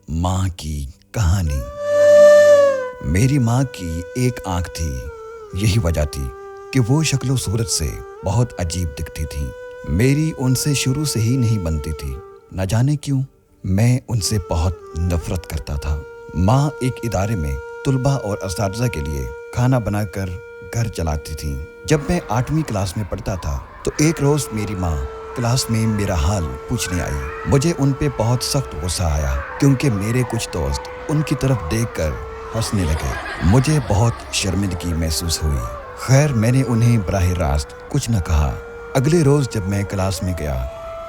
माँ की कहानी। मेरी माँ की एक आंख थी। यही वजह थी कि वो शक्लो सूरत से बहुत अजीब दिखती थी। मेरी उनसे शुरू से ही नहीं बनती थी। न जाने क्यों मैं उनसे बहुत नफरत करता था। माँ एक इदारे में तुलबा और असातिज़ा के लिए खाना बनाकर घर चलाती थी। जब मैं 8वीं क्लास में पढ़ता था तो एक रोज़ मेरी माँ क्लास में मेरा हाल पूछने आई। मुझे उन पे बहुत सख्त गुस्सा आया क्योंकि मेरे कुछ दोस्त उनकी तरफ देखकर हंसने लगे। मुझे बहुत शर्मिंदगी महसूस हुई। खैर मैंने उन्हें बराह रास्त कुछ न कहा। अगले रोज़ जब मैं क्लास में गया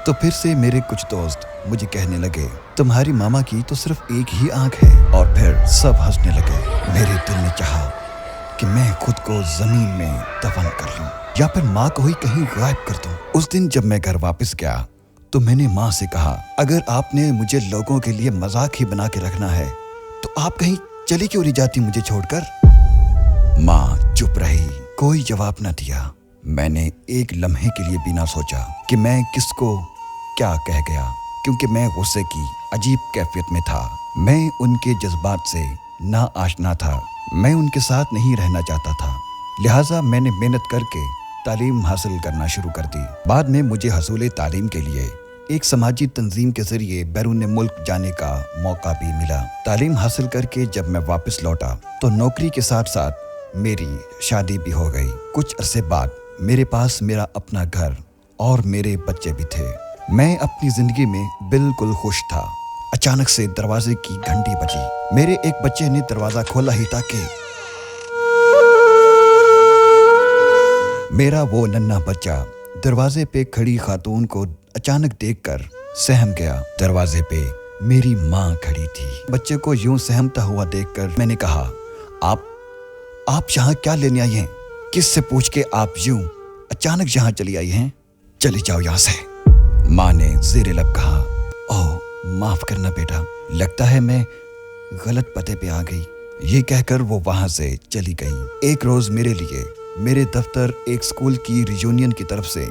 तो फिर से मेरे कुछ दोस्त मुझे कहने लगे, तुम्हारी मामा की तो सिर्फ एक ही आंख है। और फिर सब हंसने लगे। मेरे दिल ने चाहा कि मैं खुद को ज़मीन में दफन कर लूं या फिर माँ को ही कहीं गायब कर दूं। उस दिन जब मैं घर वापस गया तो मैंने माँ से कहा, अगर आपने मुझे लोगों के लिए मजाक ही बना के रखना है तो आप कहीं चली क्यों नहीं जाती मुझे छोड़कर। माँ चुप रही, कोई जवाब न दिया। मैंने एक लम्हे के लिए भी ना सोचा कि मैं किसको क्या कह गया, क्योंकि मैं गुस्से की अजीब कैफियत में था। मैं उनके जज्बात से ना आशना था। मैं उनके साथ नहीं रहना चाहता था। लिहाजा मैंने मेहनत करके तालीम हासिल करना शुरू कर दी। बाद में मुझे हसूल तालीम के लिए एक समाजी तंजीम के जरिए बैरून मुल्क जाने का मौका भी मिला। तालीम हासिल करके जब मैं वापस लौटा तो नौकरी के साथ साथ मेरी शादी भी हो गई। कुछ अरसे बाद मेरे पास मेरा अपना घर और मेरे बच्चे भी थे। मैं अपनी जिंदगी में बिल्कुल खुश था। अचानक से दरवाजे की घंटी बजी। मेरे एक बच्चे ने दरवाजा खोला ही ताकि मेरा वो नन्हा बच्चा दरवाजे पे खड़ी खातून को अचानक देखकर सहम गया। दरवाजे पे मेरी माँ खड़ी थी। बच्चे को यूं सहमता हुआ देखकर मैंने कहा, आप यहाँ क्या लेने आई हैं? किससे पूछ के आप यूं अचानक यहाँ चली आई हैं? चली जाओ यहाँ से। माँ ने ज़ेरे लब कहा, ओह माफ करना बेटा, लगता है मैं गलत पते पे आ गई। ये कहकर वो वहां से चली गई। एक रोज मेरे लिए मेरे दफ्तर एक स्कूल की रियूनियन की तरफ से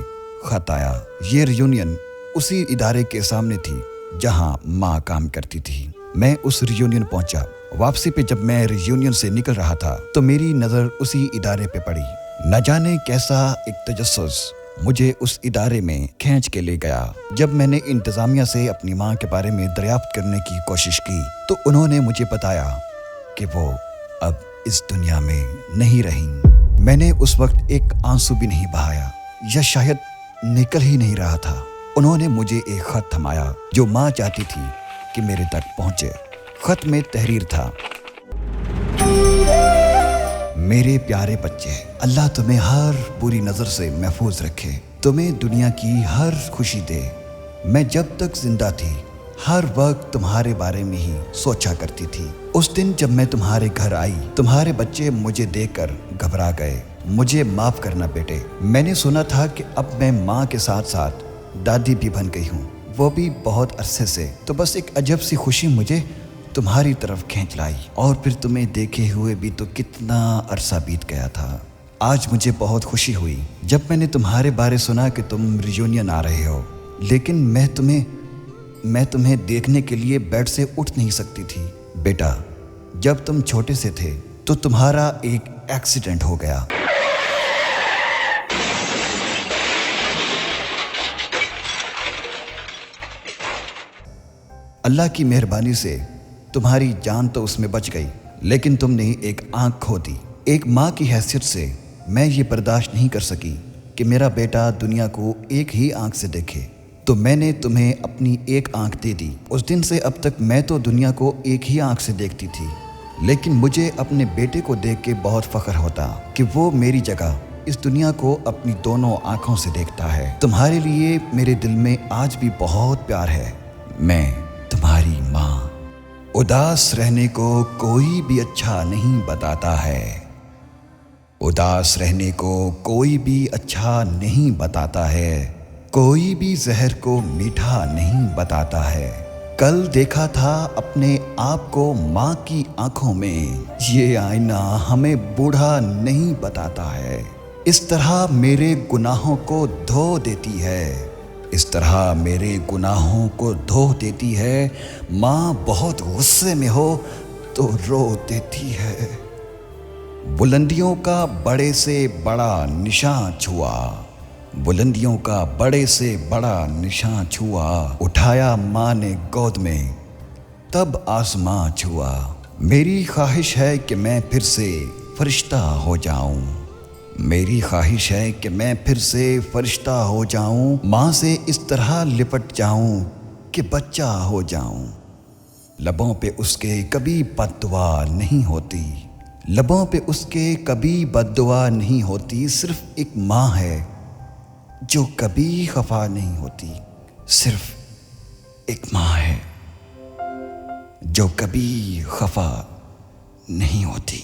खत आया। ये रियूनियन उसी इदारे के सामने थी जहां माँ काम करती थी। मैं उस रियूनियन पहुंचा। वापसी पे जब मैं रियूनियन से निकल रहा था तो मेरी नजर उसी इदारे पे पड़ी। न जाने कैसा एक तजस्सुस मुझे उस इदारे में खींच के ले गया। जब मैंने इंतजामिया से अपनी माँ के बारे में दरियाफ्त करने की कोशिश की तो उन्होंने मुझे बताया कि वो अब इस दुनिया में नहीं रहीं। मैंने उस वक्त एक आंसू भी नहीं बहाया, या शायद निकल ही नहीं रहा था। उन्होंने मुझे एक खत थमाया जो माँ चाहती थी कि मेरे तक पहुंचे। खत में तहरीर था, मेरे प्यारे बच्चे, अल्लाह तुम्हें हर बुरी नज़र से महफूज रखे, तुम्हें दुनिया की हर खुशी दे। मैं जब तक जिंदा थी हर वक्त तुम्हारे बारे में ही सोचा करती थी। उस दिन जब मैं तुम्हारे घर आई तुम्हारे बच्चे मुझे देखकर घबरा गए। मुझे माफ़ करना बेटे। मैंने सुना था कि अब मैं माँ के साथ साथ दादी भी बन गई हूँ, वो भी बहुत अरसे से। तो बस एक अजब सी खुशी मुझे तुम्हारी तरफ खींच लाई। और फिर तुम्हें देखे हुए भी तो कितना अरसा बीत गया था। आज मुझे बहुत खुशी हुई जब मैंने तुम्हारे बारे सुना कि तुम रियूनियन आ रहे हो, लेकिन मैं तुम्हें देखने के लिए बेड से उठ नहीं सकती थी। बेटा, जब तुम छोटे से थे तो तुम्हारा एक एक्सीडेंट हो गया। अल्लाह की मेहरबानी से तुम्हारी जान तो उसमें बच गई, लेकिन तुमने एक आंख खो दी। एक माँ की हैसियत से मैं ये बर्दाश्त नहीं कर सकी कि मेरा बेटा दुनिया को एक ही आंख से देखे, तो मैंने तुम्हें अपनी एक आंख दे दी। उस दिन से अब तक मैं तो दुनिया को एक ही आंख से देखती थी, लेकिन मुझे अपने बेटे को देख के बहुत फख्र होता कि वो मेरी जगह इस दुनिया को अपनी दोनों आंखों से देखता है। तुम्हारे लिए मेरे दिल में आज भी बहुत प्यार है। मैं तुम्हारी माँ। उदास रहने को कोई भी अच्छा नहीं बताता है। उदास रहने को कोई भी अच्छा नहीं बताता है। कोई भी जहर को मीठा नहीं बताता है। कल देखा था अपने आप को माँ की आंखों में, ये आईना हमें बूढ़ा नहीं बताता है। इस तरह मेरे गुनाहों को धो देती है। اس طرح میرے گناہوں کو دھو دیتی ہے۔ ماں بہت غصے میں ہو تو رو دیتی ہے۔ بلندیوں کا بڑے سے بڑا نشان چھوا، بلندیوں کا بڑے سے بڑا نشان چھوا، اٹھایا ماں نے گود میں تب آسماں چھوا۔ میری خواہش ہے کہ میں پھر سے فرشتہ ہو جاؤں، میری خواہش ہے کہ میں پھر سے فرشتہ ہو جاؤں، ماں سے اس طرح لپٹ جاؤں کہ بچہ ہو جاؤں۔ لبوں پہ اس کے کبھی بد دعا نہیں ہوتی، لبوں پہ اس کے کبھی بد دعا نہیں ہوتی، صرف ایک ماں ہے جو کبھی خفا نہیں ہوتی، صرف ایک ماں ہے جو کبھی خفا نہیں ہوتی۔